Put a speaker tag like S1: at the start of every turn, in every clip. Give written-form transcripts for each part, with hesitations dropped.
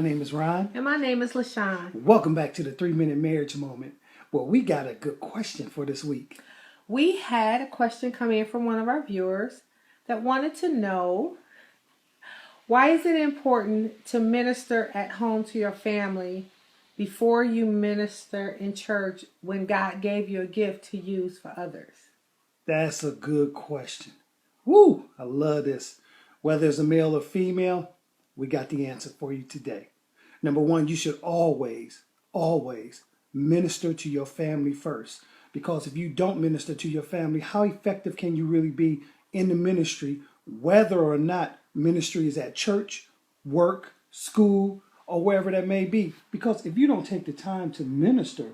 S1: My name is Ron.
S2: And my name is LaShawn.
S1: Welcome back to the 3-Minute Marriage Moment. Well, we got a good question for this week.
S2: We had a question come in from one of our viewers that wanted to know, why is it important to minister at home to your family before you minister in church when God gave you a gift to use for others?
S1: That's a good question. Woo! I love this. Whether it's a male or female, we got the answer for you today. Number one, you should always minister to your family first. Because if you don't minister to your family, how effective can you really be in the ministry, whether or not ministry is at church, work, school, or wherever that may be? Because if you don't take the time to minister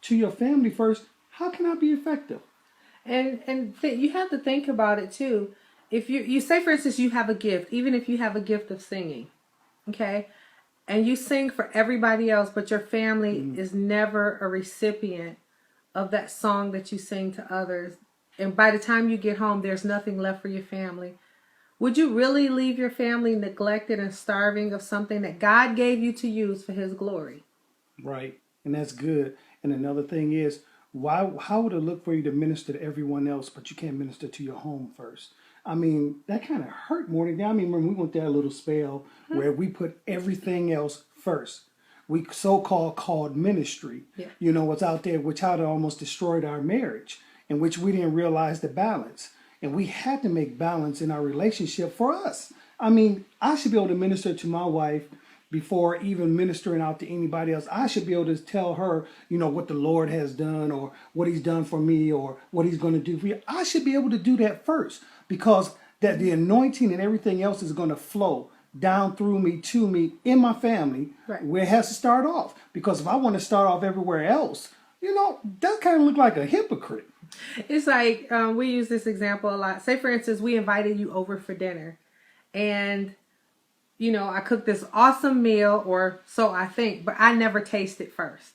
S1: to your family first, how can I be effective?
S2: And you have to think about it too. If you say, for instance, you have a gift, even if you have a gift of singing, okay, and you sing for everybody else, but your family is never a recipient of that song that you sing to others, and by the time you get home, there's nothing left for your family. Would you really leave your family neglected and starving of something that God gave you to use for His glory?
S1: Right, and that's good. And another thing is, how would it look for you to minister to everyone else, but you can't minister to your home first? I mean, that kind of hurt more than that. I mean, when we went there a little spell where we put everything else first. We so-called called ministry.
S2: Yeah.
S1: You know, what's out there, which had almost destroyed our marriage, in which we didn't realize the balance. And we had to make balance in our relationship for us. I mean, I should be able to minister to my wife before even ministering out to anybody else. I should be able to tell her, you know, what the Lord has done or what He's done for me or what He's going to do for you. I should be able to do that first, because that the anointing and everything else is going to flow down through me, to me, in my family,
S2: right,
S1: where it has to start off. Because if I want to start off everywhere else, you know, that kind of look like a hypocrite.
S2: It's like, we use this example a lot. Say, for instance, we invited you over for dinner, and you know, I cooked this awesome meal, or so I think, but I never taste it first.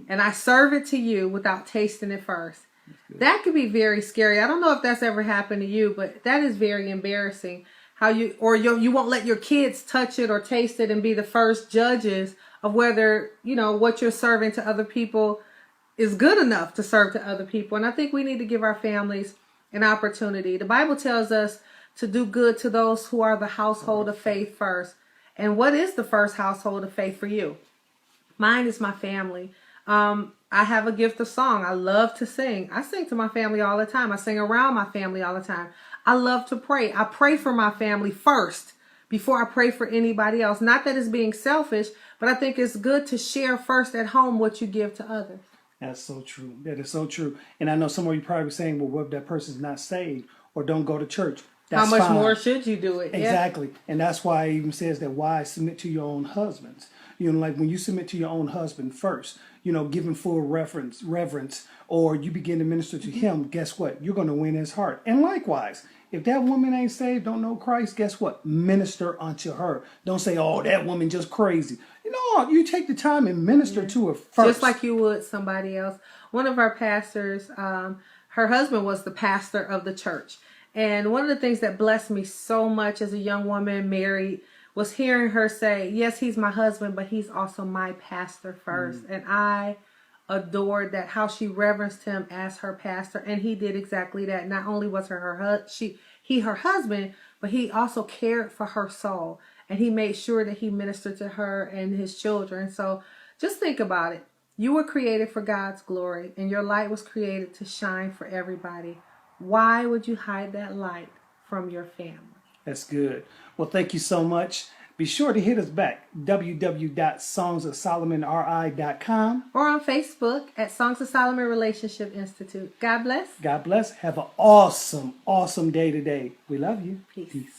S2: And I serve it to you without tasting it first. That could be very scary. I don't know if that's ever happened to you, but that is very embarrassing. How you won't let your kids touch it or taste it and be the first judges of whether, you know, what you're serving to other people is good enough to serve to other people. And I think we need to give our families an opportunity. The Bible tells us to do good to those who are the household of faith first. And what is the first household of faith for you? Mine is my family. I have a gift of song. I love to sing. I sing to my family all the time. I sing around my family all the time. I love to pray. I pray for my family first before I pray for anybody else. Not that it's being selfish, but I think it's good to share first at home what you give to others.
S1: That's so true. That is so true. And I know some of you probably saying, well, what if that person's not saved or don't go to church? That's
S2: how much
S1: fine.
S2: more should you do it?
S1: Exactly.
S2: Yeah.
S1: And that's why it even says that wives submit to your own husbands. You know, like when you submit to your own husband first, you know, give him full reverence, or you begin to minister to him, guess what? You're going to win his heart. And likewise, if that woman ain't saved, don't know Christ, guess what? Minister unto her. Don't say, oh, that woman just crazy. You know, you take the time and minister to her first.
S2: Just like you would somebody else. One of our pastors, her husband was the pastor of the church. And one of the things that blessed me so much as a young woman married was hearing her say, yes, he's my husband, but he's also my pastor first. And I adored that, how she reverenced him as her pastor. And he did exactly that. Not only was her husband, but he also cared for her soul. And he made sure that he ministered to her and his children. So just think about it. You were created for God's glory, and your light was created to shine for everybody. Why would you hide that light from your family?
S1: That's good. Well, thank you so much. Be sure to hit us back, www.songsofsolomonri.com.
S2: Or on Facebook at Songs of Solomon Relationship Institute. God bless.
S1: God bless. Have an awesome, awesome day today. We love you.
S2: Peace.
S1: Peace.